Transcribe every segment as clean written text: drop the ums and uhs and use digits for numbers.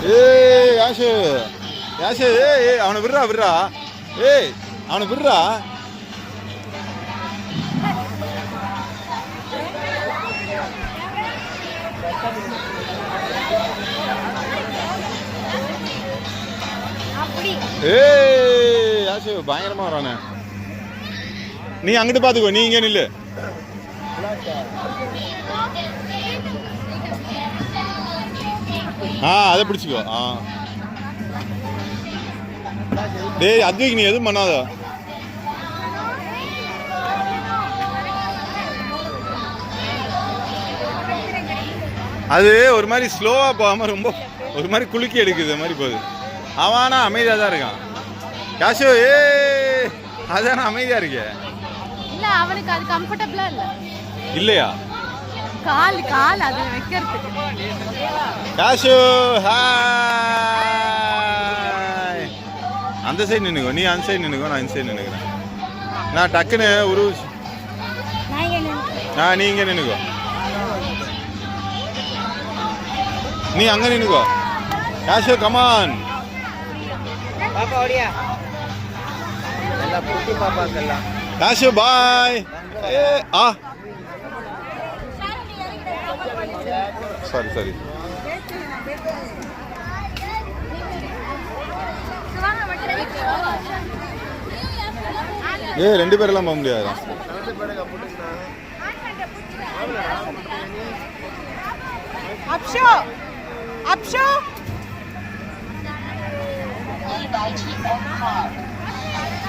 ஏய் யாஷு யாஷு ஏய் அவனை விடுறா விடுறா ஏய் அவனை விடுறா. ஏய் யாஷு பயங்கரமா வரானே. நீ அங்கிட்டு பாத்துக்கோ, நீ இங்க நில்லு. அதை பிடிச்சிக்கோ. டேய் அத்வைக் நீ எதுவும் பண்ணாத. அது ஒரு மாதிரி ஸ்லோவா போகாம ரொம்ப ஒரு மாதிரி குலுக்கி எடுக்குது மாதிரி போகுது. அவனா அமைதியா தான் இருக்கான். யாஷு ஏ அதான அமைதியா இருக்கே. இல்ல அவனுக்கு அது கம்ஃபர்ட்டபிளா இல்ல. இல்லையா? கால் கால் அது வைக்கிறதுக்கு. யாஷு ஹாய். அந்த சைடு நின்னுக்கோ, நீ அந்த சைடு நின்னுக்கோ, நான் இந்த சைடு நின்னுக்கிறேன். நான் டக்குன்னு நீ இங்க நின்னுக்கோ, நீ அங்க நின்னுக்கோ. யாஷு கமான் பாப்பா ஓடியா. எல்லாம் குட்டி பாப்பாக்கெல்லாம். யாஷு பாய். சரி சரி. ரெண்டு பேரெல்லாம் போக முடியாது.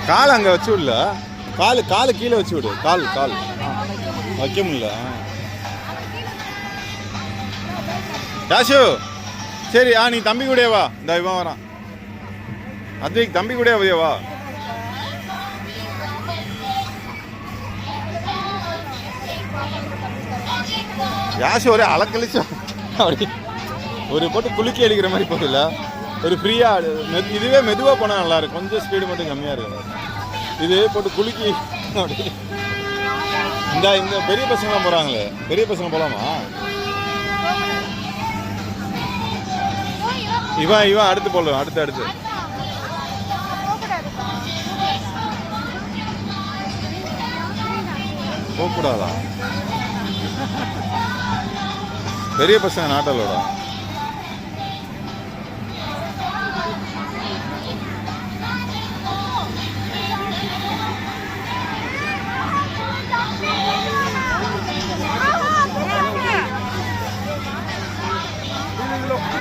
கால் அங்க வச்சு விடல, காலு கீழே வச்சு விடு. கால் வைக்க முடியல. யாஷு சரி நீ தம்பி கூட வா. இந்த இவன் வரான் அத்வைக், தம்பி கூட வா. யாஷு ஒரே அலக்கழிச்சு அப்படி ஒரு போட்டு குலுக்கி அடிக்கிற மாதிரி போகல. ஒரு ஃப்ரீயா இதுவே மெதுவாக போனால் நல்லா இருக்கும். கொஞ்சம் ஸ்பீடு மட்டும் கம்மியாக இருக்கும். இது போட்டு குலுக்கி அப்படி. இந்த பெரிய பசங்களாம் போகிறாங்களே, பெரிய பசங்க போகலாமா? இவன் அடுத்து போடலாம். அடுத்து போகக்கூடாதா? பெரிய பசங்க நாட்டலோட